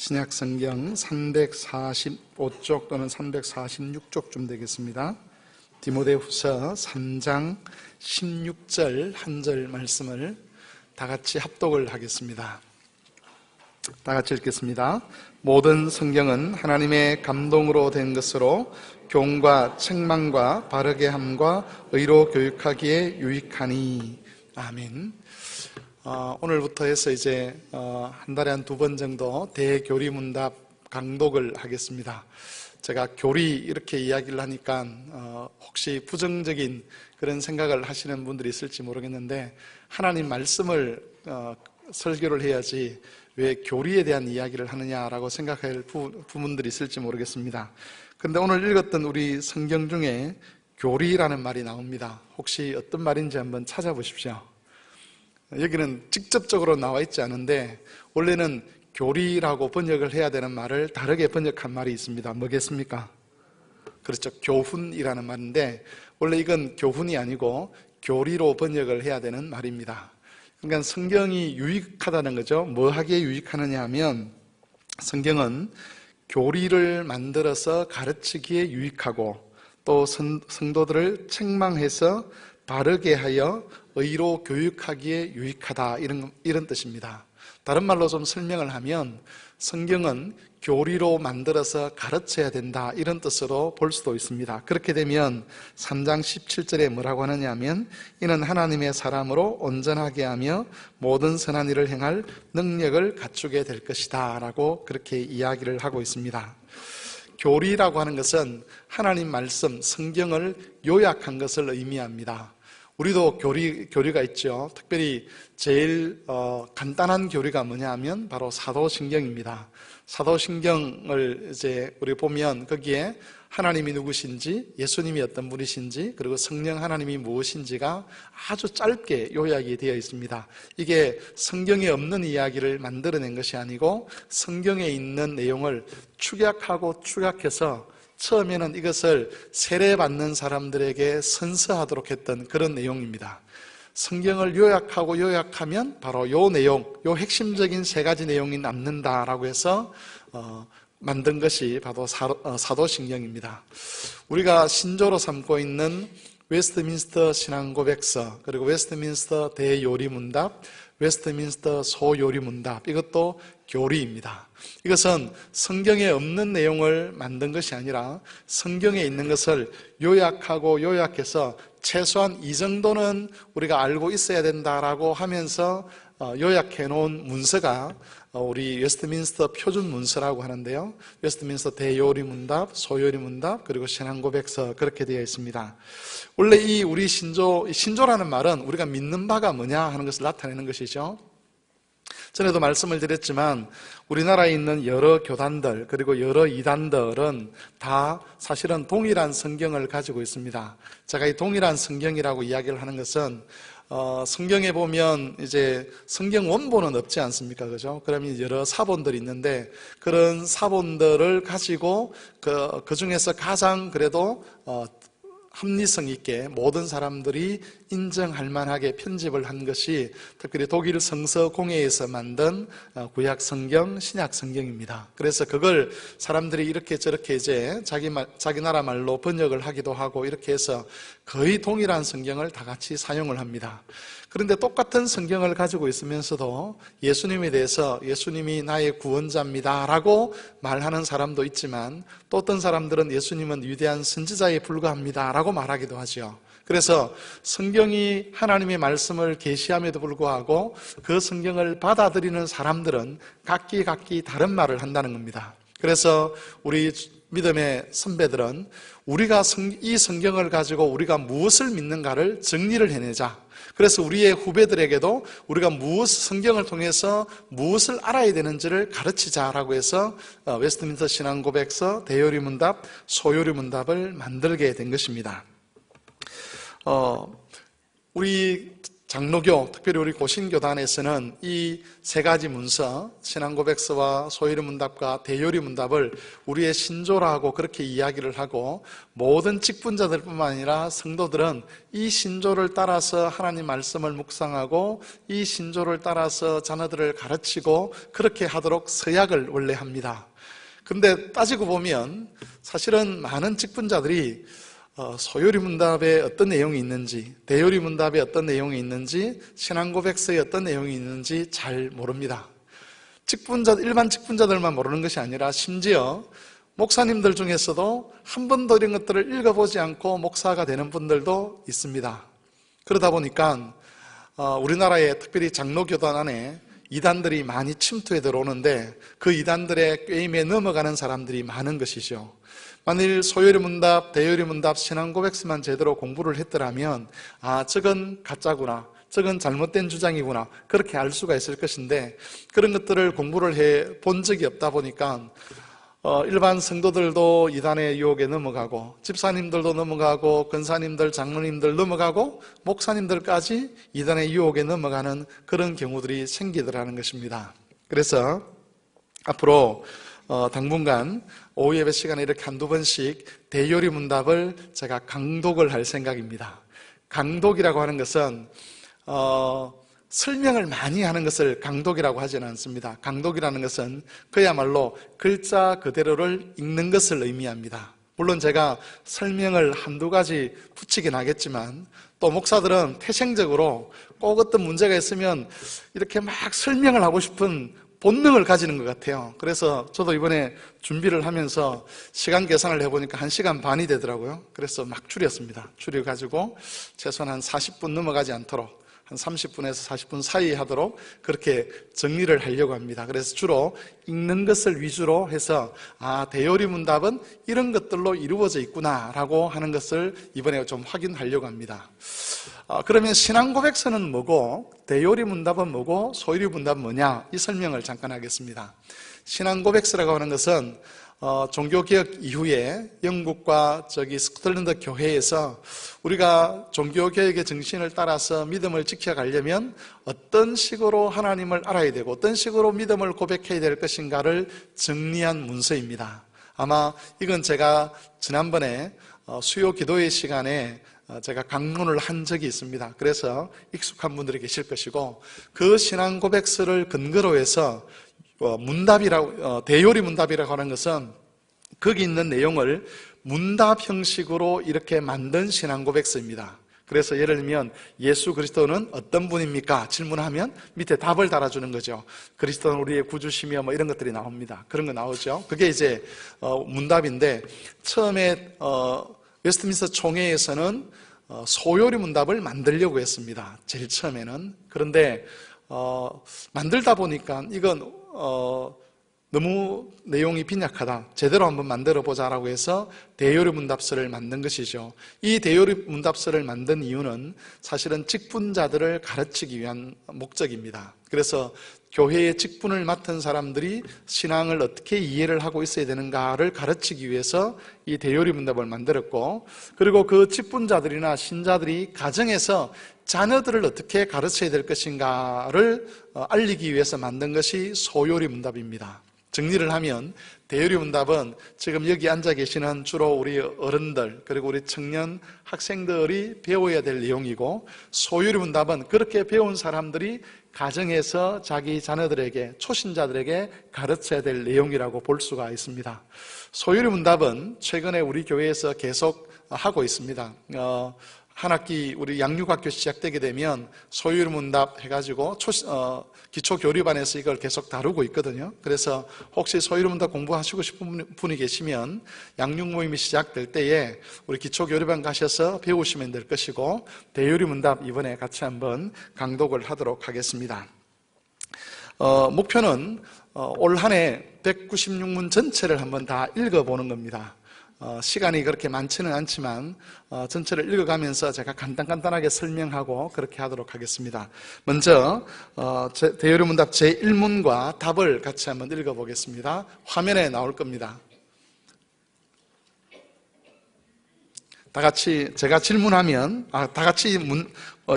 신약성경 345쪽 또는 346쪽쯤 되겠습니다. 디모데후서 3장 16절 한 절 말씀을 다 같이 합독을 하겠습니다. 다 같이 읽겠습니다. 모든 성경은 하나님의 감동으로 된 것으로 교훈과 책망과 바르게 함과 의로 교육하기에 유익하니. 아멘. 오늘부터 해서 이제 한 달에 한 2번 정도 대교리문답 강독을 하겠습니다. 제가 교리 이렇게 이야기를 하니까 혹시 부정적인 그런 생각을 하시는 분들이 있을지 모르겠는데, 하나님 말씀을 설교를 해야지 왜 교리에 대한 이야기를 하느냐라고 생각할 부분들이 있을지 모르겠습니다. 그런데 오늘 읽었던 우리 성경 중에 교리라는 말이 나옵니다. 혹시 어떤 말인지 한번 찾아보십시오. 여기는 직접적으로 나와 있지 않은데 원래는 교리라고 번역을 해야 되는 말을 다르게 번역한 말이 있습니다. 뭐겠습니까? 그렇죠. 교훈이라는 말인데 원래 이건 교훈이 아니고 교리로 번역을 해야 되는 말입니다. 그러니까 성경이 유익하다는 거죠. 뭐 하기에 유익하느냐 하면, 성경은 교리를 만들어서 가르치기에 유익하고 또 성도들을 책망해서 바르게 하여 의로 교육하기에 유익하다, 이런 뜻입니다. 다른 말로 좀 설명을 하면 성경은 교리로 만들어서 가르쳐야 된다, 이런 뜻으로 볼 수도 있습니다. 그렇게 되면 3장 17절에 뭐라고 하느냐 하면, 이는 하나님의 사람으로 온전하게 하며 모든 선한 일을 행할 능력을 갖추게 될 것이다 라고 그렇게 이야기를 하고 있습니다. 교리라고 하는 것은 하나님 말씀, 성경을 요약한 것을 의미합니다. 우리도 교리가 있죠. 특별히 제일 간단한 교리가 뭐냐 하면 바로 사도신경입니다. 사도신경을 이제 우리 보면 거기에 하나님이 누구신지, 예수님이 어떤 분이신지, 그리고 성령 하나님이 무엇인지가 아주 짧게 요약이 되어 있습니다. 이게 성경에 없는 이야기를 만들어낸 것이 아니고 성경에 있는 내용을 축약하고 축약해서 처음에는 이것을 세례받는 사람들에게 선서하도록 했던 그런 내용입니다. 성경을 요약하고 요약하면 바로 요 내용, 요 핵심적인 3가지 내용이 남는다라고 해서 만든 것이 바로 사도신경입니다. 우리가 신조로 삼고 있는 웨스트민스터 신앙고백서, 그리고 웨스트민스터 대요리문답, 웨스트민스터 소요리문답, 이것도 교리입니다. 이것은 성경에 없는 내용을 만든 것이 아니라 성경에 있는 것을 요약하고 요약해서 최소한 이 정도는 우리가 알고 있어야 된다라고 하면서 요약해 놓은 문서가 우리 웨스트민스터 표준 문서라고 하는데요. 웨스트민스터 대요리문답, 소요리문답, 그리고 신앙고백서, 그렇게 되어 있습니다. 원래 이 우리 신조라는 말은 우리가 믿는 바가 뭐냐 하는 것을 나타내는 것이죠. 전에도 말씀을 드렸지만 우리나라에 있는 여러 교단들, 그리고 여러 이단들은 다 사실은 동일한 성경을 가지고 있습니다. 제가 이 동일한 성경이라고 이야기를 하는 것은 성경에 보면 이제 성경 원본은 없지 않습니까? 그죠? 그러면 여러 사본들이 있는데 그런 사본들을 가지고 그 중에서 가장 그래도 합리성 있게 모든 사람들이 인정할 만하게 편집을 한 것이 특별히 독일 성서공회에서 만든 구약 성경, 신약 성경입니다. 그래서 그걸 사람들이 이렇게 저렇게 이제 자기 나라 말로 번역을 하기도 하고 이렇게 해서 거의 동일한 성경을 다 같이 사용을 합니다. 그런데 똑같은 성경을 가지고 있으면서도 예수님에 대해서 예수님이 나의 구원자입니다 라고 말하는 사람도 있지만, 또 어떤 사람들은 예수님은 위대한 선지자에 불과합니다 라고 말하기도 하죠. 그래서 성경이 하나님의 말씀을 계시함에도 불구하고 그 성경을 받아들이는 사람들은 각기 다른 말을 한다는 겁니다. 그래서 우리 믿음의 선배들은 우리가 이 성경을 가지고 우리가 무엇을 믿는가를 정리를 해내자. 그래서 우리의 후배들에게도 우리가 성경을 통해서 무엇을 알아야 되는지를 가르치자라고 해서 웨스트민스터 신앙고백서, 대요리문답, 소요리문답을 만들게 된 것입니다. 우리 장로교, 특별히 우리 고신교단에서는 이 세 가지 문서, 신앙고백서와 소요리문답과 대요리문답을 우리의 신조라고 그렇게 이야기를 하고, 모든 직분자들뿐만 아니라 성도들은 이 신조를 따라서 하나님 말씀을 묵상하고 이 신조를 따라서 자녀들을 가르치고 그렇게 하도록 서약을 원래 합니다. 근데 따지고 보면 사실은 많은 직분자들이 소요리문답에 어떤 내용이 있는지, 대요리문답에 어떤 내용이 있는지, 신앙고백서에 어떤 내용이 있는지 잘 모릅니다. 일반 직분자들만 모르는 것이 아니라 심지어 목사님들 중에서도 한 번도 이런 것들을 읽어보지 않고 목사가 되는 분들도 있습니다. 그러다 보니까 우리나라의 특별히 장로교단 안에 이단들이 많이 침투해 들어오는데 그 이단들의 꾀임에 넘어가는 사람들이 많은 것이죠. 만일 소요리문답, 대요리문답, 신앙고백서만 제대로 공부를 했더라면 저건 가짜구나, 저건 잘못된 주장이구나, 그렇게 알 수가 있을 것인데 그런 것들을 공부를 해 본 적이 없다 보니까 일반 성도들도 이단의 유혹에 넘어가고 집사님들도 넘어가고 권사님들, 장로님들 넘어가고 목사님들까지 이단의 유혹에 넘어가는 그런 경우들이 생기더라는 것입니다. 그래서 앞으로 당분간 오후 예배 시간에 이렇게 한두 번씩 대요리문답을 제가 강독을 할 생각입니다. 강독이라고 하는 것은 설명을 많이 하는 것을 강독이라고 하지는 않습니다. 강독이라는 것은 그야말로 글자 그대로를 읽는 것을 의미합니다. 물론 제가 설명을 한두 가지 붙이긴 하겠지만 또 목사들은 태생적으로 꼭 어떤 문제가 있으면 이렇게 막 설명을 하고 싶은 본능을 가지는 것 같아요. 그래서 저도 이번에 준비를 하면서 시간 계산을 해보니까 1시간 반이 되더라고요. 그래서 막 줄였습니다. 줄여가지고 최소한 한 40분 넘어가지 않도록 한 30분에서 40분 사이 하도록 그렇게 정리를 하려고 합니다. 그래서 주로 읽는 것을 위주로 해서 대요리문답은 이런 것들로 이루어져 있구나라고 하는 것을 이번에 좀 확인하려고 합니다. 그러면 신앙고백서는 뭐고 대요리문답은 뭐고 소요리문답은 뭐냐, 이 설명을 잠깐 하겠습니다. 신앙고백서라고 하는 것은 종교개혁 이후에 영국과 스코틀랜드 교회에서 우리가 종교개혁의 정신을 따라서 믿음을 지켜가려면 어떤 식으로 하나님을 알아야 되고 어떤 식으로 믿음을 고백해야 될 것인가를 정리한 문서입니다. 아마 이건 제가 지난번에 수요 기도회 시간에 제가 강론을 한 적이 있습니다. 그래서 익숙한 분들이 계실 것이고 그 신앙고백서를 근거로 해서 대요리문답이라고 하는 것은 거기 있는 내용을 문답 형식으로 이렇게 만든 신앙고백서입니다. 그래서 예를 들면 예수 그리스도는 어떤 분입니까? 질문하면 밑에 답을 달아주는 거죠. 그리스도는 우리의 구주시며 이런 것들이 나옵니다. 그런 거 나오죠. 그게 이제 문답인데 처음에 웨스트민스터 총회에서는 소요리문답을 만들려고 했습니다. 제일 처음에는. 그런데 만들다 보니까 이건 너무 내용이 빈약하다, 제대로 한번 만들어 보자라고 해서 대요리문답서를 만든 것이죠. 이 대요리문답서를 만든 이유는 사실은 직분자들을 가르치기 위한 목적입니다. 그래서 교회의 직분을 맡은 사람들이 신앙을 어떻게 이해를 하고 있어야 되는가를 가르치기 위해서 이 대요리문답을 만들었고, 그리고 그 직분자들이나 신자들이 가정에서 자녀들을 어떻게 가르쳐야 될 것인가를 알리기 위해서 만든 것이 소요리문답입니다. 정리를 하면 대요리문답은 지금 여기 앉아 계시는 주로 우리 어른들 그리고 우리 청년 학생들이 배워야 될 내용이고, 소요리문답은 그렇게 배운 사람들이 가정에서 자기 자녀들에게, 초신자들에게 가르쳐야 될 내용이라고 볼 수가 있습니다. 소요리문답은 최근에 우리 교회에서 계속 하고 있습니다. 한 학기 우리 양육학교 시작되게 되면 소요리문답 해가지고 기초교류반에서 이걸 계속 다루고 있거든요. 그래서 혹시 소요리문답 공부하시고 싶은 분이 계시면 양육모임이 시작될 때에 우리 기초교류반 가셔서 배우시면 될 것이고, 대요리문답 이번에 같이 한번 강독을 하도록 하겠습니다. 목표는 올 한 해 196문 전체를 한번 다 읽어보는 겁니다. 시간이 그렇게 많지는 않지만 전체를 읽어가면서 제가 간단하게 설명하고 그렇게 하도록 하겠습니다. 먼저 대요리문답 제1문과 답을 같이 한번 읽어보겠습니다. 화면에 나올 겁니다. 다 같이 제가 질문하면 다 같이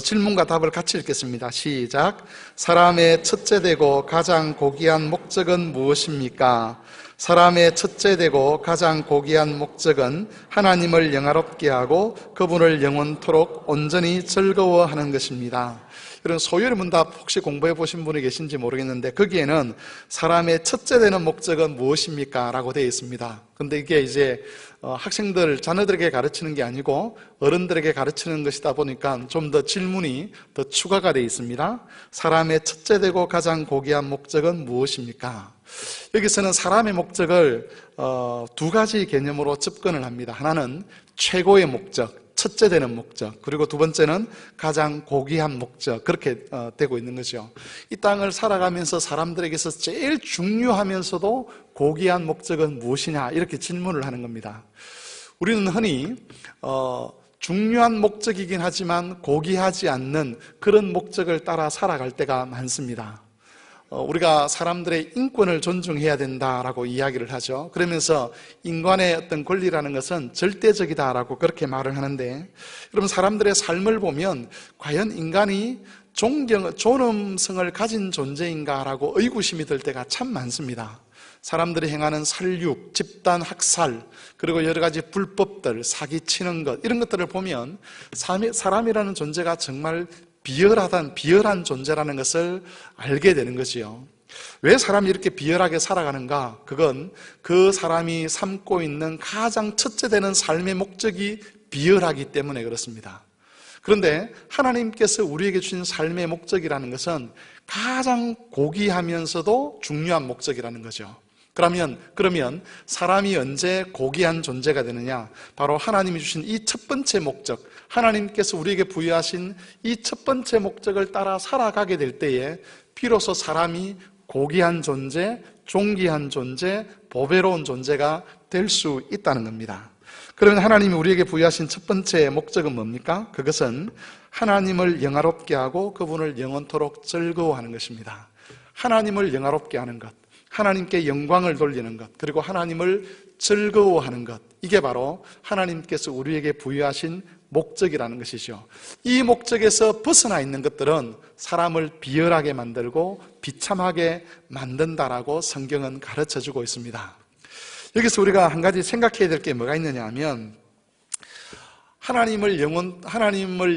질문과 답을 같이 읽겠습니다. 시작. 사람의 첫째 되고 가장 고귀한 목적은 무엇입니까? 사람의 첫째 되고 가장 고귀한 목적은 하나님을 영화롭게 하고 그분을 영원토록 온전히 즐거워하는 것입니다. 이런 소요리 문답 혹시 공부해 보신 분이 계신지 모르겠는데 거기에는 사람의 첫째 되는 목적은 무엇입니까? 라고 되어 있습니다. 근데 이게 이제 학생들, 자녀들에게 가르치는 게 아니고 어른들에게 가르치는 것이다 보니까 좀 더 질문이 더 추가가 되어 있습니다. 사람의 첫째 되고 가장 고귀한 목적은 무엇입니까? 여기서는 사람의 목적을 두 가지 개념으로 접근을 합니다. 하나는 최고의 목적, 첫째 되는 목적, 그리고 두 번째는 가장 고귀한 목적, 그렇게 되고 있는 거죠. 이 땅을 살아가면서 사람들에게서 제일 중요하면서도 고귀한 목적은 무엇이냐, 이렇게 질문을 하는 겁니다. 우리는 흔히 중요한 목적이긴 하지만 고귀하지 않는 그런 목적을 따라 살아갈 때가 많습니다. 우리가 사람들의 인권을 존중해야 된다라고 이야기를 하죠. 그러면서 인간의 어떤 권리라는 것은 절대적이다라고 그렇게 말을 하는데, 여러분, 사람들의 삶을 보면 과연 인간이 존엄성을 가진 존재인가라고 의구심이 들 때가 참 많습니다. 사람들이 행하는 살육, 집단 학살, 그리고 여러 가지 불법들, 사기치는 것, 이런 것들을 보면 사람이라는 존재가 정말 비열한 존재라는 것을 알게 되는 거지요. 왜 사람이 이렇게 비열하게 살아가는가? 그건 그 사람이 삼고 있는 가장 첫째 되는 삶의 목적이 비열하기 때문에 그렇습니다. 그런데 하나님께서 우리에게 주신 삶의 목적이라는 것은 가장 고귀하면서도 중요한 목적이라는 거죠. 그러면 사람이 언제 고귀한 존재가 되느냐? 바로 하나님이 주신 이 첫 번째 목적, 하나님께서 우리에게 부여하신 이 첫 번째 목적을 따라 살아가게 될 때에 비로소 사람이 고귀한 존재, 존귀한 존재, 보배로운 존재가 될 수 있다는 겁니다. 그러면 하나님이 우리에게 부여하신 첫 번째 목적은 뭡니까? 그것은 하나님을 영화롭게 하고 그분을 영원토록 즐거워하는 것입니다. 하나님을 영화롭게 하는 것, 하나님께 영광을 돌리는 것, 그리고 하나님을 즐거워하는 것, 이게 바로 하나님께서 우리에게 부여하신 목적이라는 것이죠. 이 목적에서 벗어나 있는 것들은 사람을 비열하게 만들고 비참하게 만든다라고 성경은 가르쳐주고 있습니다. 여기서 우리가 한 가지 생각해야 될 게 뭐가 있느냐 하면, 하나님을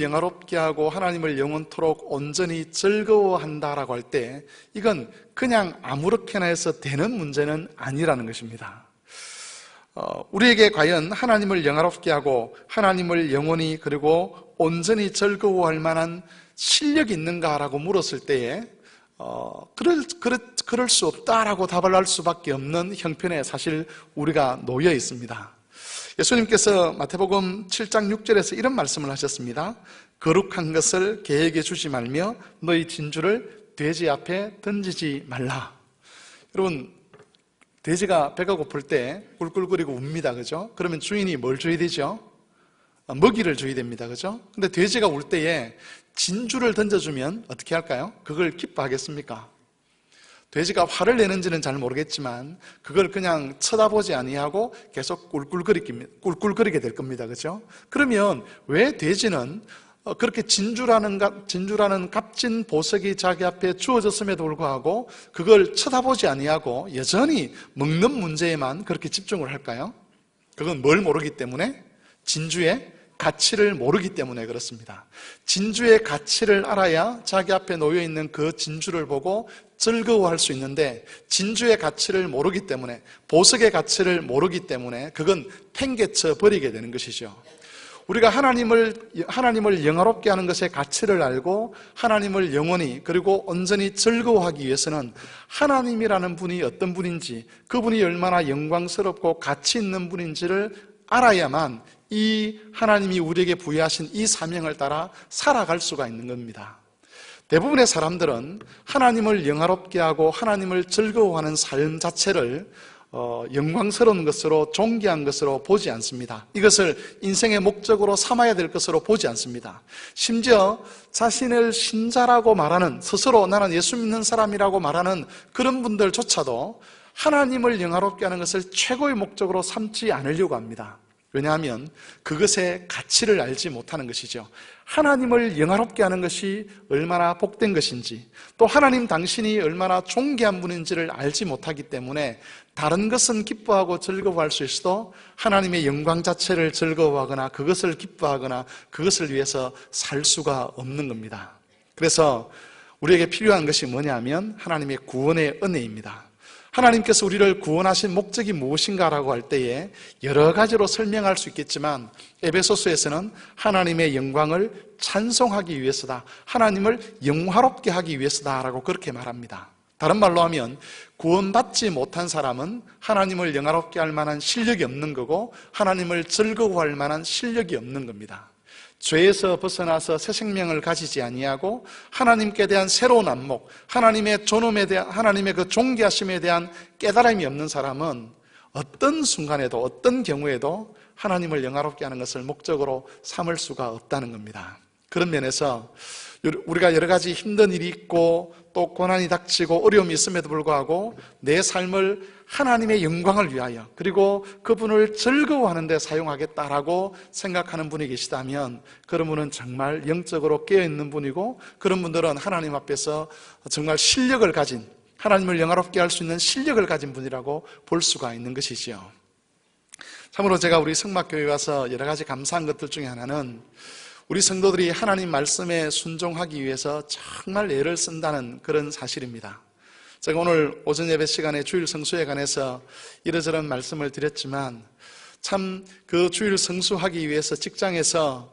영화롭게 하고 하나님을 영원토록 온전히 즐거워한다라고 할 때 이건 그냥 아무렇게나 해서 되는 문제는 아니라는 것입니다. 우리에게 과연 하나님을 영화롭게 하고 하나님을 영원히 그리고 온전히 즐거워할 만한 실력이 있는가라고 물었을 때에 그럴 수 없다라고 답을 할 수밖에 없는 형편에 사실 우리가 놓여 있습니다. 예수님께서 마태복음 7장 6절에서 이런 말씀을 하셨습니다. 거룩한 것을 개에게 주지 말며 너희 진주를 돼지 앞에 던지지 말라. 여러분, 돼지가 배가 고플 때 꿀꿀거리고 웁니다. 그죠? 그러면 주인이 뭘 줘야 되죠? 먹이를 줘야 됩니다. 그죠? 근데 돼지가 울 때에 진주를 던져주면 어떻게 할까요? 그걸 기뻐하겠습니까? 돼지가 화를 내는지는 잘 모르겠지만 그걸 그냥 쳐다보지 아니하고 계속 꿀꿀거리게 될 겁니다. 그렇죠? 그러면 왜 돼지는 그렇게 진주라는 값진 보석이 자기 앞에 주어졌음에도 불구하고 그걸 쳐다보지 아니하고 여전히 먹는 문제에만 그렇게 집중을 할까요? 그건 뭘 모르기 때문에? 진주의 가치를 모르기 때문에 그렇습니다. 진주의 가치를 알아야 자기 앞에 놓여있는 그 진주를 보고 즐거워할 수 있는데, 진주의 가치를 모르기 때문에, 보석의 가치를 모르기 때문에 그건 팽개쳐 버리게 되는 것이죠. 우리가 하나님을 영화롭게 하는 것의 가치를 알고 하나님을 영원히 그리고 온전히 즐거워하기 위해서는 하나님이라는 분이 어떤 분인지, 그분이 얼마나 영광스럽고 가치 있는 분인지를 알아야만 이 하나님이 우리에게 부여하신 이 사명을 따라 살아갈 수가 있는 겁니다. 대부분의 사람들은 하나님을 영화롭게 하고 하나님을 즐거워하는 삶 자체를 영광스러운 것으로, 존귀한 것으로 보지 않습니다. 이것을 인생의 목적으로 삼아야 될 것으로 보지 않습니다. 심지어 자신을 신자라고 말하는, 스스로 나는 예수 믿는 사람이라고 말하는 그런 분들조차도 하나님을 영화롭게 하는 것을 최고의 목적으로 삼지 않으려고 합니다. 왜냐하면 그것의 가치를 알지 못하는 것이죠. 하나님을 영화롭게 하는 것이 얼마나 복된 것인지, 또 하나님 당신이 얼마나 존귀한 분인지를 알지 못하기 때문에 다른 것은 기뻐하고 즐거워할 수 있어도 하나님의 영광 자체를 즐거워하거나 그것을 기뻐하거나 그것을 위해서 살 수가 없는 겁니다. 그래서 우리에게 필요한 것이 뭐냐면 하나님의 구원의 은혜입니다. 하나님께서 우리를 구원하신 목적이 무엇인가라고 할 때에 여러 가지로 설명할 수 있겠지만 에베소서에서는 하나님의 영광을 찬송하기 위해서다, 하나님을 영화롭게 하기 위해서다라고 그렇게 말합니다. 다른 말로 하면 구원받지 못한 사람은 하나님을 영화롭게 할 만한 실력이 없는 거고 하나님을 즐거워할 만한 실력이 없는 겁니다. 죄에서 벗어나서 새 생명을 가지지 아니하고 하나님께 대한 새로운 안목, 하나님의 존엄에 대한, 하나님의 그 존귀하심에 대한 깨달음이 없는 사람은 어떤 순간에도 어떤 경우에도 하나님을 영화롭게 하는 것을 목적으로 삼을 수가 없다는 겁니다. 그런 면에서 우리가 여러 가지 힘든 일이 있고 또 고난이 닥치고 어려움이 있음에도 불구하고 내 삶을 하나님의 영광을 위하여 그리고 그분을 즐거워하는 데 사용하겠다라고 생각하는 분이 계시다면 그런 분은 정말 영적으로 깨어있는 분이고 그런 분들은 하나님 앞에서 정말 실력을 가진, 하나님을 영화롭게 할 수 있는 실력을 가진 분이라고 볼 수가 있는 것이지요. 참으로 제가 우리 성막교회 와서 여러 가지 감사한 것들 중에 하나는 우리 성도들이 하나님 말씀에 순종하기 위해서 정말 애를 쓴다는 그런 사실입니다. 제가 오늘 오전 예배 시간에 주일 성수에 관해서 이러저런 말씀을 드렸지만 참 그 주일 성수하기 위해서 직장에서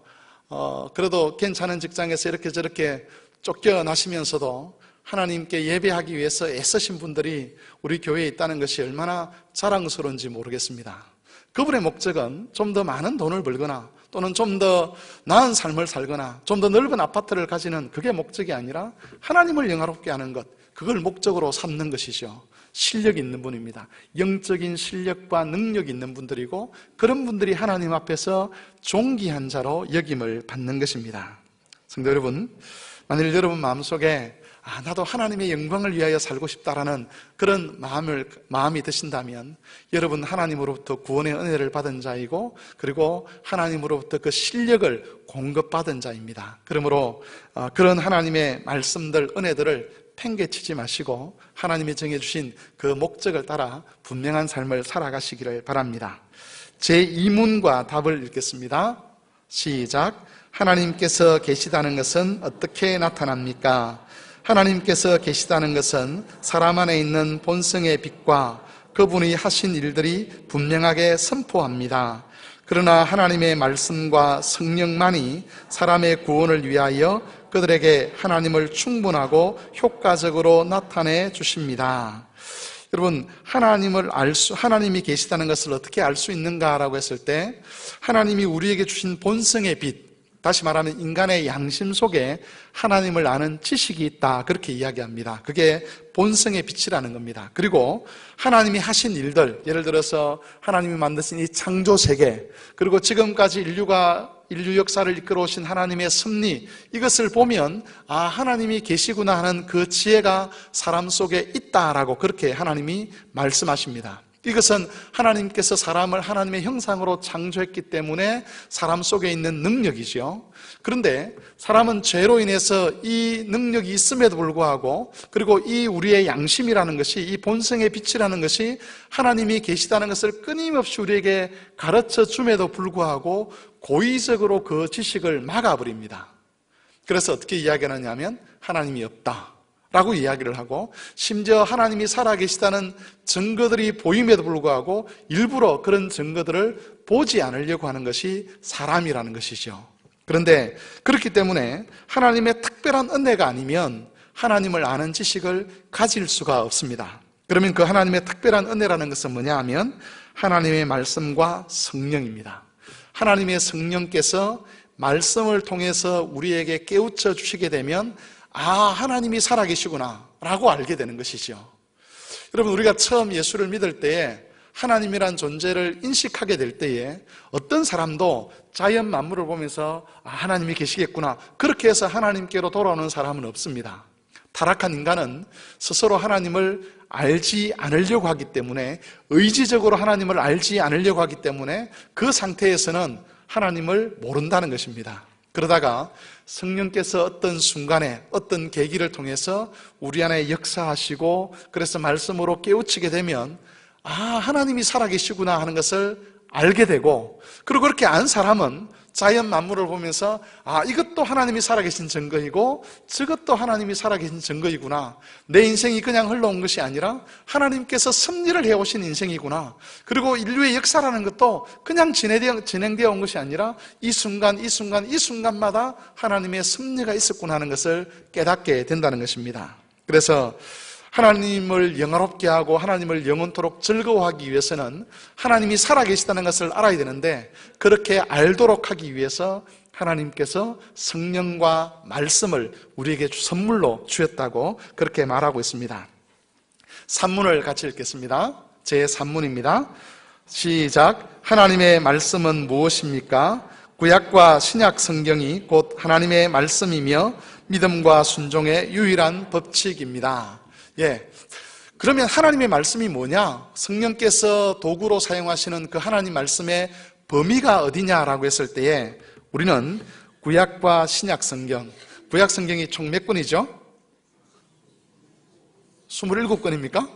그래도 괜찮은 직장에서 이렇게 저렇게 쫓겨나시면서도 하나님께 예배하기 위해서 애쓰신 분들이 우리 교회에 있다는 것이 얼마나 자랑스러운지 모르겠습니다. 그분의 목적은 좀 더 많은 돈을 벌거나 또는 좀 더 나은 삶을 살거나 좀 더 넓은 아파트를 가지는 그게 목적이 아니라 하나님을 영화롭게 하는 것, 그걸 목적으로 삼는 것이죠. 실력 있는 분입니다. 영적인 실력과 능력이 있는 분들이고 그런 분들이 하나님 앞에서 존귀한 자로 여김을 받는 것입니다. 성도 여러분, 만일 여러분 마음속에 나도 하나님의 영광을 위하여 살고 싶다라는 그런 마음이 드신다면 여러분 하나님으로부터 구원의 은혜를 받은 자이고 그리고 하나님으로부터 그 실력을 공급받은 자입니다. 그러므로 그런 하나님의 말씀들, 은혜들을 팽개치지 마시고 하나님이 정해주신 그 목적을 따라 분명한 삶을 살아가시기를 바랍니다. 제2문과 답을 읽겠습니다. 시작. 하나님께서 계시다는 것은 어떻게 나타납니까? 하나님께서 계시다는 것은 사람 안에 있는 본성의 빛과 그분이 하신 일들이 분명하게 선포합니다. 그러나 하나님의 말씀과 성령만이 사람의 구원을 위하여 그들에게 하나님을 충분하고 효과적으로 나타내 주십니다. 여러분, 하나님이 계시다는 것을 어떻게 알 수 있는가라고 했을 때 하나님이 우리에게 주신 본성의 빛, 다시 말하면 인간의 양심 속에 하나님을 아는 지식이 있다, 그렇게 이야기합니다. 그게 본성의 빛이라는 겁니다. 그리고 하나님이 하신 일들, 예를 들어서 하나님이 만드신 이 창조 세계, 그리고 지금까지 인류 역사를 이끌어오신 하나님의 섭리, 이것을 보면 하나님이 계시구나 하는 그 지혜가 사람 속에 있다라고 그렇게 하나님이 말씀하십니다. 이것은 하나님께서 사람을 하나님의 형상으로 창조했기 때문에 사람 속에 있는 능력이죠. 그런데 사람은 죄로 인해서 이 능력이 있음에도 불구하고 그리고 이 우리의 양심이라는 것이, 이 본성의 빛이라는 것이 하나님이 계시다는 것을 끊임없이 우리에게 가르쳐 줌에도 불구하고 고의적으로 그 지식을 막아버립니다. 그래서 어떻게 이야기하느냐면 하나님이 없다 라고 이야기를 하고, 심지어 하나님이 살아계시다는 증거들이 보임에도 불구하고 일부러 그런 증거들을 보지 않으려고 하는 것이 사람이라는 것이죠. 그런데 그렇기 때문에 하나님의 특별한 은혜가 아니면 하나님을 아는 지식을 가질 수가 없습니다. 그러면 그 하나님의 특별한 은혜라는 것은 뭐냐 하면 하나님의 말씀과 성령입니다. 하나님의 성령께서 말씀을 통해서 우리에게 깨우쳐 주시게 되면 하나님이 살아계시구나 라고 알게 되는 것이죠. 여러분, 우리가 처음 예수를 믿을 때에 하나님이란 존재를 인식하게 될 때에 어떤 사람도 자연 만물을 보면서 하나님이 계시겠구나 그렇게 해서 하나님께로 돌아오는 사람은 없습니다. 타락한 인간은 스스로 하나님을 알지 않으려고 하기 때문에, 의지적으로 하나님을 알지 않으려고 하기 때문에 그 상태에서는 하나님을 모른다는 것입니다. 그러다가 성령께서 어떤 순간에 어떤 계기를 통해서 우리 안에 역사하시고 그래서 말씀으로 깨우치게 되면 하나님이 살아계시구나 하는 것을 알게 되고, 그리고 그렇게 안 사람은 자연 만물을 보면서 이것도 하나님이 살아계신 증거이고 저것도 하나님이 살아계신 증거이구나, 내 인생이 그냥 흘러온 것이 아니라 하나님께서 섭리를 해오신 인생이구나, 그리고 인류의 역사라는 것도 그냥 진행되어 온 것이 아니라 이 순간마다 하나님의 섭리가 있었구나 하는 것을 깨닫게 된다는 것입니다. 그래서 하나님을 영화롭게 하고 하나님을 영원토록 즐거워하기 위해서는 하나님이 살아계시다는 것을 알아야 되는데, 그렇게 알도록 하기 위해서 하나님께서 성령과 말씀을 우리에게 선물로 주셨다고 그렇게 말하고 있습니다. 산문을 같이 읽겠습니다. 제 3문입니다. 시작. 하나님의 말씀은 무엇입니까? 구약과 신약 성경이 곧 하나님의 말씀이며 믿음과 순종의 유일한 법칙입니다. 그러면 하나님의 말씀이 뭐냐? 성령께서 도구로 사용하시는 그 하나님 말씀의 범위가 어디냐라고 했을 때에 우리는 구약과 신약 성경, 구약 성경이 총 몇 권이죠? 27권입니까?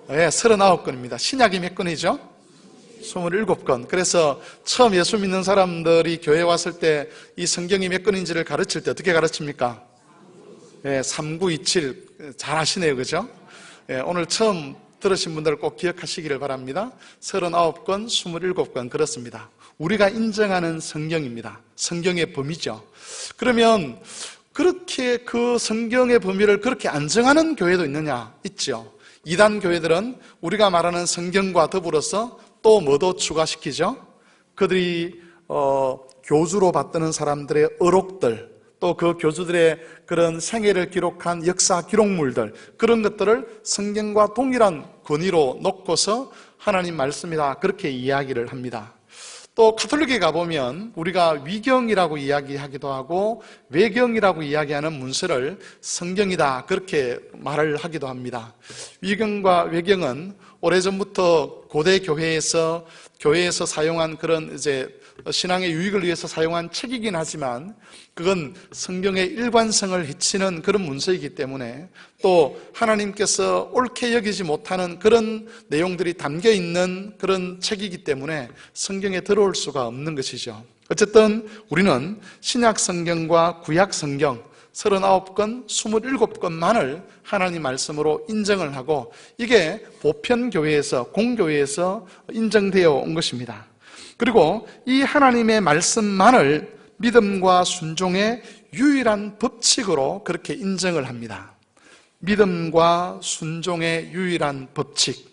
39권입니다. 신약이 몇 권이죠? 27권. 그래서 처음 예수 믿는 사람들이 교회 왔을 때 이 성경이 몇 권인지를 가르칠 때 어떻게 가르칩니까? 3927 잘 아시네요, 그죠? 오늘 처음 들으신 분들 꼭 기억하시기를 바랍니다. 39권, 27권 그렇습니다. 우리가 인정하는 성경입니다. 성경의 범위죠. 그러면 그렇게 그 성경의 범위를 그렇게 안 정하는 교회도 있느냐? 있죠. 이단 교회들은 우리가 말하는 성경과 더불어서 또 뭐도 추가시키죠? 그들이 교주로 받드는 사람들의 어록들, 또 그 교주들의 그런 생애를 기록한 역사 기록물들, 그런 것들을 성경과 동일한 권위로 놓고서 하나님 말씀이다 그렇게 이야기를 합니다. 또 가톨릭에 가보면 우리가 위경이라고 이야기하기도 하고 외경이라고 이야기하는 문서를 성경이다 그렇게 말을 하기도 합니다. 위경과 외경은 오래전부터 고대 교회에서 사용한 그런 신앙의 유익을 위해서 사용한 책이긴 하지만 그건 성경의 일관성을 해치는 그런 문서이기 때문에, 또 하나님께서 옳게 여기지 못하는 그런 내용들이 담겨 있는 그런 책이기 때문에 성경에 들어올 수가 없는 것이죠. 어쨌든 우리는 신약 성경과 구약 성경 39권, 27권만을 하나님 말씀으로 인정을 하고, 이게 보편교회에서, 공교회에서 인정되어 온 것입니다. 그리고 이 하나님의 말씀만을 믿음과 순종의 유일한 법칙으로 그렇게 인정을 합니다. 믿음과 순종의 유일한 법칙.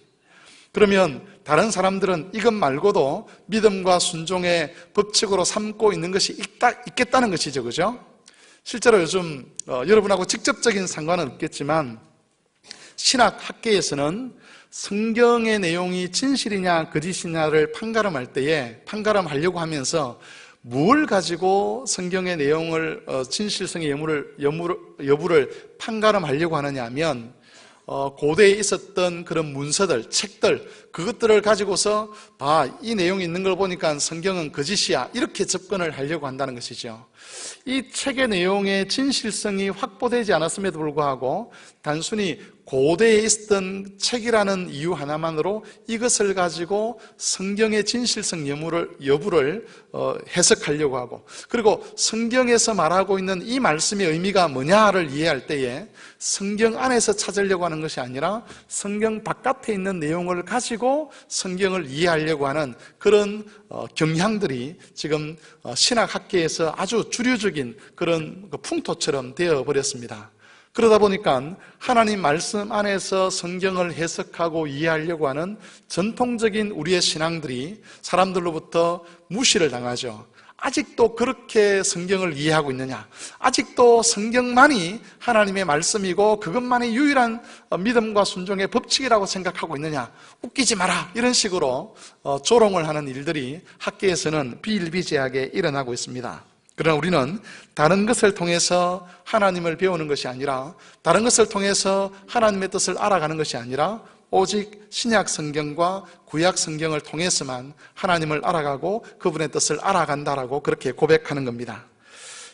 그러면 다른 사람들은 이것 말고도 믿음과 순종의 법칙으로 삼고 있는 것이 있겠다는 것이죠, 그죠? 실제로 요즘 여러분하고 직접적인 상관은 없겠지만 신학 학계에서는 성경의 내용이 진실이냐 거짓이냐를 판가름하려고 하면서 뭘 가지고 성경의 내용을 진실성의 여부를 판가름하려고 하느냐 하면 고대에 있었던 그런 문서들, 책들, 그것들을 가지고서 이 내용이 있는 걸 보니까 성경은 거짓이야, 이렇게 접근을 하려고 한다는 것이죠. 이 책의 내용의 진실성이 확보되지 않았음에도 불구하고 단순히 고대에 있었던 책이라는 이유 하나만으로 이것을 가지고 성경의 진실성 여부를 해석하려고 하고, 그리고 성경에서 말하고 있는 이 말씀의 의미가 뭐냐를 이해할 때에 성경 안에서 찾으려고 하는 것이 아니라 성경 바깥에 있는 내용을 가지고 성경을 이해하려고 하는 그런 경향들이 지금 신학학계에서 아주 주류적인 그런 풍토처럼 되어버렸습니다. 그러다 보니까 하나님 말씀 안에서 성경을 해석하고 이해하려고 하는 전통적인 우리의 신앙들이 사람들로부터 무시를 당하죠. 아직도 그렇게 성경을 이해하고 있느냐? 아직도 성경만이 하나님의 말씀이고 그것만이 유일한 믿음과 순종의 법칙이라고 생각하고 있느냐? 웃기지 마라! 이런 식으로 조롱을 하는 일들이 학계에서는 비일비재하게 일어나고 있습니다. 그러나 우리는 다른 것을 통해서 하나님을 배우는 것이 아니라, 다른 것을 통해서 하나님의 뜻을 알아가는 것이 아니라 오직 신약 성경과 구약 성경을 통해서만 하나님을 알아가고 그분의 뜻을 알아간다라고 그렇게 고백하는 겁니다.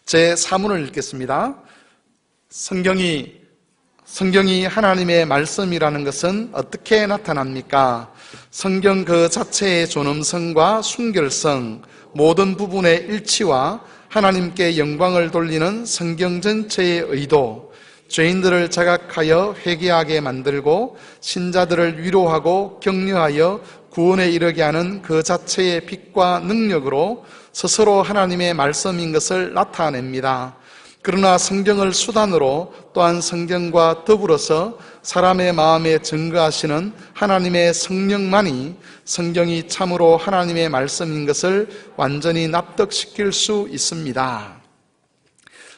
제 사문을 읽겠습니다. 성경이 하나님의 말씀이라는 것은 어떻게 나타납니까? 성경 그 자체의 존엄성과 순결성, 모든 부분의 일치와 하나님께 영광을 돌리는 성경 전체의 의도, 죄인들을 자각하여 회개하게 만들고 신자들을 위로하고 격려하여 구원에 이르게 하는 그 자체의 빛과 능력으로 스스로 하나님의 말씀인 것을 나타냅니다. 그러나 성경을 수단으로 또한 성경과 더불어서 사람의 마음에 증거하시는 하나님의 성령만이 성경이 참으로 하나님의 말씀인 것을 완전히 납득시킬 수 있습니다.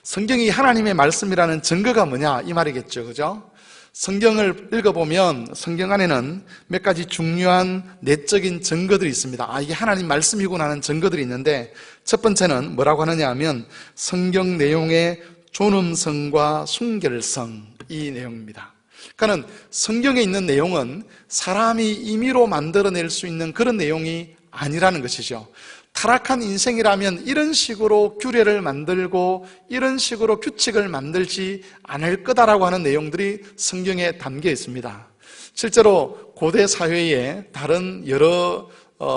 성경이 하나님의 말씀이라는 증거가 뭐냐 이 말이겠죠, 그죠? 성경을 읽어보면 성경 안에는 몇 가지 중요한 내적인 증거들이 있습니다. 이게 하나님 말씀이구나 하는 증거들이 있는데, 첫 번째는 뭐라고 하느냐 하면 성경 내용의 존엄성과 순결성, 이 내용입니다. 그러니까 성경에 있는 내용은 사람이 임의로 만들어낼 수 있는 그런 내용이 아니라는 것이죠. 타락한 인생이라면 이런 식으로 규례를 만들고 이런 식으로 규칙을 만들지 않을 거다라고 하는 내용들이 성경에 담겨 있습니다. 실제로 고대 사회에 다른 여러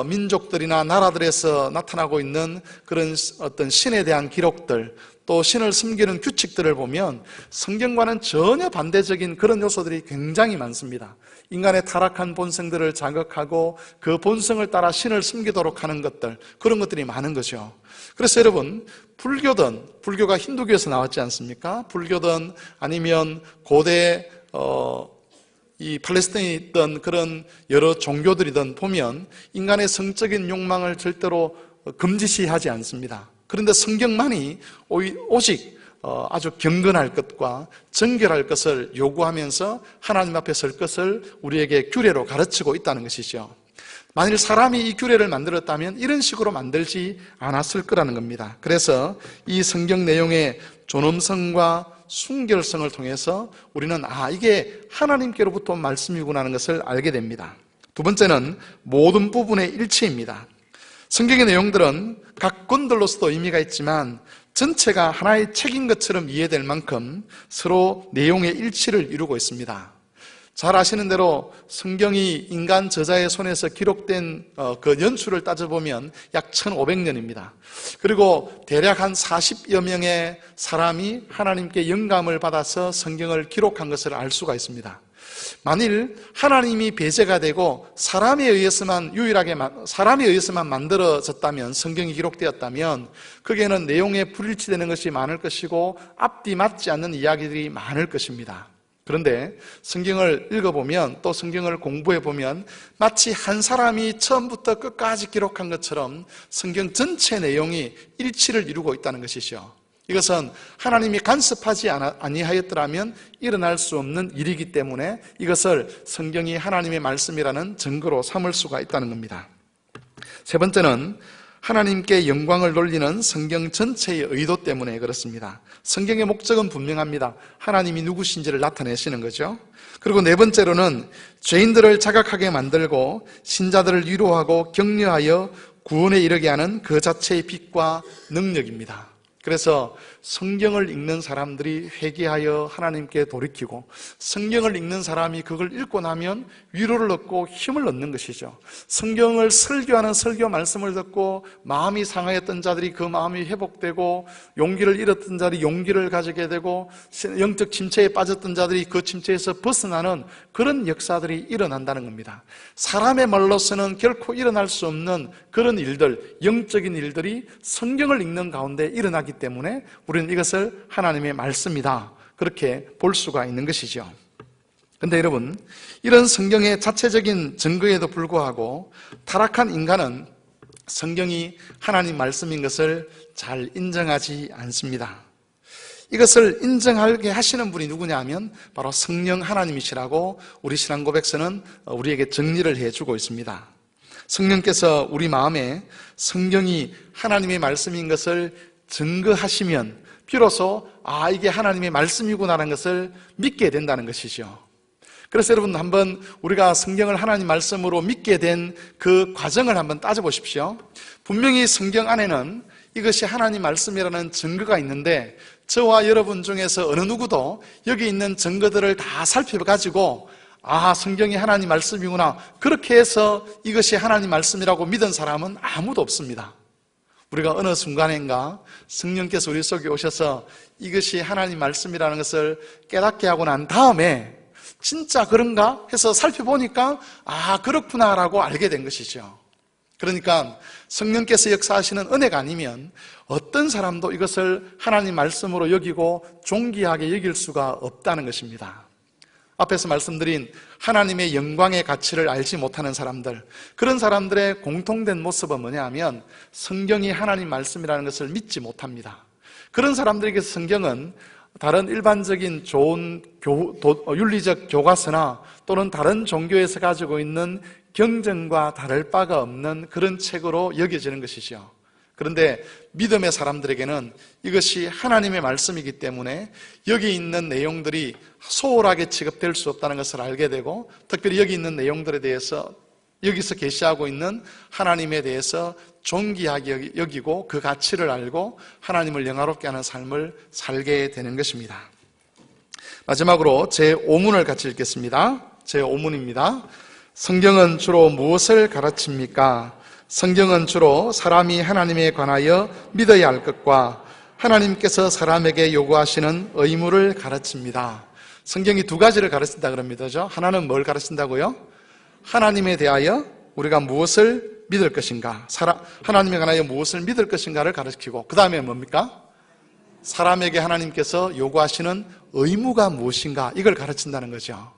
민족들이나 나라들에서 나타나고 있는 그런 어떤 신에 대한 기록들, 또 신을 숨기는 규칙들을 보면 성경과는 전혀 반대적인 그런 요소들이 굉장히 많습니다. 인간의 타락한 본성들을 자극하고 그 본성을 따라 신을 숨기도록 하는 것들, 그런 것들이 많은 거죠. 그래서 여러분, 불교가 힌두교에서 나왔지 않습니까? 불교든 아니면 고대 이 팔레스타인에 있던 그런 여러 종교들이든 보면 인간의 성적인 욕망을 절대로 금지시하지 않습니다. 그런데 성경만이 오직 아주 경건할 것과 정결할 것을 요구하면서 하나님 앞에 설 것을 우리에게 규례로 가르치고 있다는 것이죠. 만일 사람이 이 규례를 만들었다면 이런 식으로 만들지 않았을 거라는 겁니다. 그래서 이 성경 내용의 존엄성과 순결성을 통해서 우리는 이게 하나님께로부터 말씀이구나 하는 것을 알게 됩니다. 두 번째는 모든 부분의 일치입니다. 성경의 내용들은 각 건들로서도 의미가 있지만 전체가 하나의 책인 것처럼 이해될 만큼 서로 내용의 일치를 이루고 있습니다. 잘 아시는 대로 성경이 인간 저자의 손에서 기록된 그 연수를 따져보면 약 1500년입니다. 그리고 대략 한 40여 명의 사람이 하나님께 영감을 받아서 성경을 기록한 것을 알 수가 있습니다. 만일 하나님이 배제가 되고 사람에 의해서만 만들어졌다면, 성경이 기록되었다면 거기에는 내용에 불일치되는 것이 많을 것이고 앞뒤 맞지 않는 이야기들이 많을 것입니다. 그런데 성경을 읽어보면, 또 성경을 공부해보면 마치 한 사람이 처음부터 끝까지 기록한 것처럼 성경 전체 내용이 일치를 이루고 있다는 것이죠. 이것은 하나님이 간섭하지 아니하였더라면 일어날 수 없는 일이기 때문에 이것을 성경이 하나님의 말씀이라는 증거로 삼을 수가 있다는 겁니다. 세 번째는 하나님께 영광을 돌리는 성경 전체의 의도 때문에 그렇습니다. 성경의 목적은 분명합니다. 하나님이 누구신지를 나타내시는 거죠. 그리고 네 번째로는 죄인들을 자각하게 만들고 신자들을 위로하고 격려하여 구원에 이르게 하는 그 자체의 빛과 능력입니다. 그래서 성경을 읽는 사람들이 회개하여 하나님께 돌이키고, 성경을 읽는 사람이 그걸 읽고 나면 위로를 얻고 힘을 얻는 것이죠. 성경을 설교하는 설교 말씀을 듣고 마음이 상하였던 자들이 그 마음이 회복되고, 용기를 잃었던 자들이 용기를 가지게 되고, 영적 침체에 빠졌던 자들이 그 침체에서 벗어나는 그런 역사들이 일어난다는 겁니다. 사람의 말로서는 결코 일어날 수 없는 그런 일들, 영적인 일들이 성경을 읽는 가운데 일어나기 때문에 우리는 이것을 하나님의 말씀이다, 그렇게 볼 수가 있는 것이죠. 그런데 여러분, 이런 성경의 자체적인 증거에도 불구하고 타락한 인간은 성경이 하나님 말씀인 것을 잘 인정하지 않습니다. 이것을 인정하게 하시는 분이 누구냐 하면 바로 성령 하나님이시라고 우리 신앙고백서는 우리에게 정리를 해주고 있습니다. 성령께서 우리 마음에 성경이 하나님의 말씀인 것을 증거하시면 비로소 이게 하나님의 말씀이구나라는 것을 믿게 된다는 것이죠. 그래서 여러분 한번 우리가 성경을 하나님 말씀으로 믿게 된 그 과정을 한번 따져보십시오. 분명히 성경 안에는 이것이 하나님 말씀이라는 증거가 있는데 저와 여러분 중에서 어느 누구도 여기 있는 증거들을 다 살펴가지고 성경이 하나님 말씀이구나 그렇게 해서 이것이 하나님 말씀이라고 믿은 사람은 아무도 없습니다. 우리가 어느 순간인가 성령께서 우리 속에 오셔서 이것이 하나님 말씀이라는 것을 깨닫게 하고 난 다음에 진짜 그런가 해서 살펴보니까 그렇구나라고 알게 된 것이죠. 그러니까 성령께서 역사하시는 은혜가 아니면 어떤 사람도 이것을 하나님 말씀으로 여기고 존귀하게 여길 수가 없다는 것입니다. 앞에서 말씀드린 하나님의 영광의 가치를 알지 못하는 사람들, 그런 사람들의 공통된 모습은 뭐냐 하면 성경이 하나님 말씀이라는 것을 믿지 못합니다. 그런 사람들에게 성경은 다른 일반적인 좋은 윤리적 교과서나 또는 다른 종교에서 가지고 있는 경전과 다를 바가 없는 그런 책으로 여겨지는 것이죠. 그런데 믿음의 사람들에게는 이것이 하나님의 말씀이기 때문에 여기 있는 내용들이 소홀하게 취급될 수 없다는 것을 알게 되고, 특별히 여기 있는 내용들에 대해서 여기서 계시하고 있는 하나님에 대해서 존귀하게 여기고 그 가치를 알고 하나님을 영화롭게 하는 삶을 살게 되는 것입니다. 마지막으로 제 5문을 같이 읽겠습니다. 제 5문입니다. 성경은 주로 무엇을 가르칩니까? 성경은 주로 사람이 하나님에 관하여 믿어야 할 것과 하나님께서 사람에게 요구하시는 의무를 가르칩니다. 성경이 두 가지를 가르친다 그럽니다. 하나는 뭘 가르친다고요? 하나님에 대하여 우리가 무엇을 믿을 것인가, 하나님에 관하여 무엇을 믿을 것인가를 가르치고, 그 다음에 뭡니까? 사람에게 하나님께서 요구하시는 의무가 무엇인가, 이걸 가르친다는 거죠.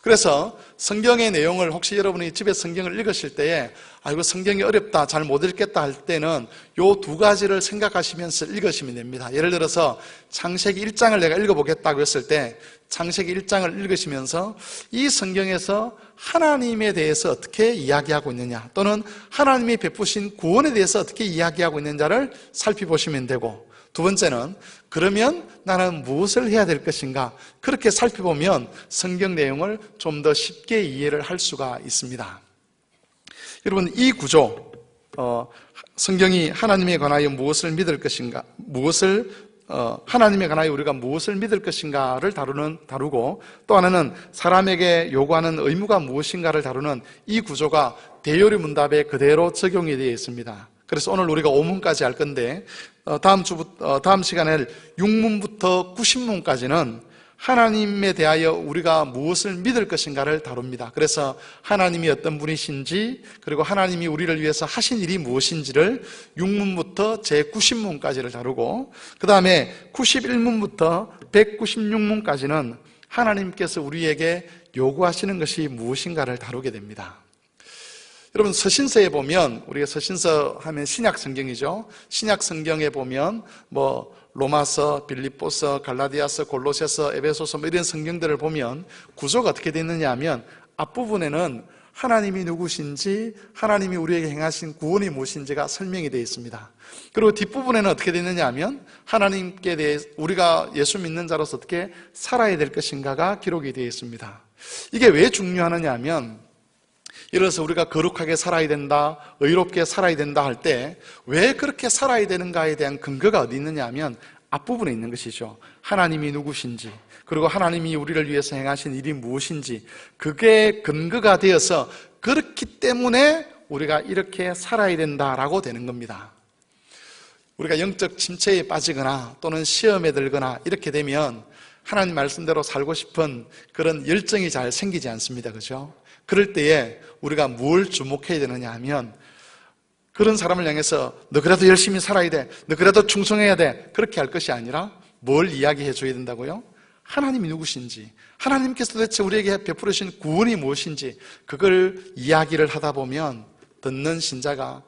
그래서 성경의 내용을 혹시 여러분이 집에 성경을 읽으실 때에 이거 성경이 어렵다, 잘 못 읽겠다 할 때는 요 두 가지를 생각하시면서 읽으시면 됩니다. 예를 들어서 창세기 1장을 내가 읽어보겠다고 했을 때 창세기 1장을 읽으시면서 이 성경에서 하나님에 대해서 어떻게 이야기하고 있느냐, 또는 하나님이 베푸신 구원에 대해서 어떻게 이야기하고 있는지를 살펴보시면 되고, 두 번째는 그러면 나는 무엇을 해야 될 것인가, 그렇게 살펴보면 성경 내용을 좀 더 쉽게 이해를 할 수가 있습니다. 여러분, 이 구조, 성경이 하나님에 관하여 무엇을 믿을 것인가, 하나님에 관하여 우리가 무엇을 믿을 것인가를 다루고, 또 하나는 사람에게 요구하는 의무가 무엇인가를 다루는 이 구조가 대요리 문답에 그대로 적용이 되어 있습니다. 그래서 오늘 우리가 5문까지 할 건데, 다음 시간에 6문부터 90문까지는 하나님에 대하여 우리가 무엇을 믿을 것인가를 다룹니다. 그래서 하나님이 어떤 분이신지, 그리고 하나님이 우리를 위해서 하신 일이 무엇인지를 6문부터 제 90문까지를 다루고, 그 다음에 91문부터 196문까지는 하나님께서 우리에게 요구하시는 것이 무엇인가를 다루게 됩니다. 여러분, 서신서에 보면, 우리가 서신서 하면 신약 성경이죠. 신약 성경에 보면 로마서, 빌립보서, 갈라디아서, 골로새서, 에베소서 이런 성경들을 보면 구조가 어떻게 되어 있느냐 하면 앞부분에는 하나님이 누구신지, 하나님이 우리에게 행하신 구원이 무엇인지가 설명이 되어 있습니다. 그리고 뒷부분에는 어떻게 되어 있느냐 하면 하나님께 대해 우리가 예수 믿는 자로서 어떻게 살아야 될 것인가가 기록이 되어 있습니다. 이게 왜 중요하느냐 하면, 예를 들어서 우리가 거룩하게 살아야 된다, 의롭게 살아야 된다 할 때 왜 그렇게 살아야 되는가에 대한 근거가 어디 있느냐 하면 앞부분에 있는 것이죠. 하나님이 누구신지, 그리고 하나님이 우리를 위해서 행하신 일이 무엇인지, 그게 근거가 되어서 그렇기 때문에 우리가 이렇게 살아야 된다라고 되는 겁니다. 우리가 영적 침체에 빠지거나 또는 시험에 들거나 이렇게 되면 하나님 말씀대로 살고 싶은 그런 열정이 잘 생기지 않습니다. 그죠? 그럴 때에 우리가 뭘 주목해야 되느냐 하면, 그런 사람을 향해서 너 그래도 열심히 살아야 돼, 너 그래도 충성해야 돼, 그렇게 할 것이 아니라 뭘 이야기해 줘야 된다고요? 하나님이 누구신지, 하나님께서 도대체 우리에게 베풀으신 구원이 무엇인지, 그걸 이야기를 하다 보면 듣는 신자가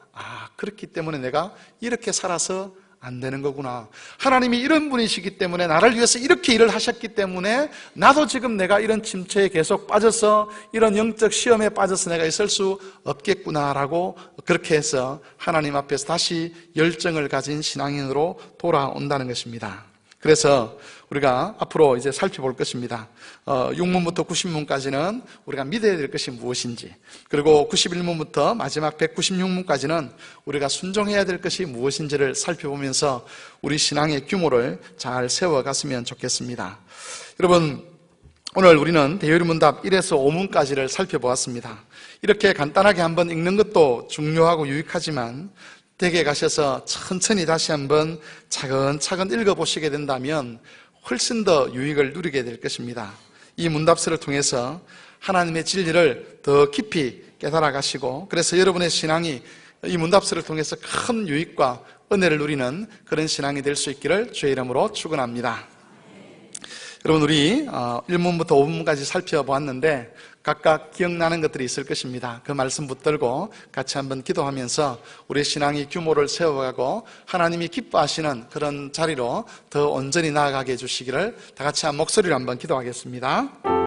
그렇기 때문에 내가 이렇게 살아서 안 되는 거구나. 하나님이 이런 분이시기 때문에 나를 위해서 이렇게 일을 하셨기 때문에 나도 지금 내가 이런 침체에 계속 빠져서 이런 영적 시험에 빠져서 내가 있을 수 없겠구나라고 그렇게 해서 하나님 앞에서 다시 열정을 가진 신앙인으로 돌아온다는 것입니다. 그래서 우리가 앞으로 이제 살펴볼 것입니다. 6문부터 90문까지는 우리가 믿어야 될 것이 무엇인지, 그리고 91문부터 마지막 196문까지는 우리가 순종해야 될 것이 무엇인지를 살펴보면서 우리 신앙의 규모를 잘 세워갔으면 좋겠습니다. 여러분, 오늘 우리는 대요리문답 1에서 5문까지를 살펴보았습니다. 이렇게 간단하게 한번 읽는 것도 중요하고 유익하지만 댁에 가셔서 천천히 다시 한번 차근차근 읽어보시게 된다면 훨씬 더 유익을 누리게 될 것입니다. 이 문답서를 통해서 하나님의 진리를 더 깊이 깨달아 가시고, 그래서 여러분의 신앙이 이 문답서를 통해서 큰 유익과 은혜를 누리는 그런 신앙이 될 수 있기를 주의 이름으로 축원합니다. 여러분, 우리 1문부터 5문까지 살펴보았는데 각각 기억나는 것들이 있을 것입니다. 그 말씀 붙들고 같이 한번 기도하면서 우리 신앙의 규모를 세워가고 하나님이 기뻐하시는 그런 자리로 더 온전히 나아가게 해주시기를 다 같이 한 목소리로 한번 기도하겠습니다.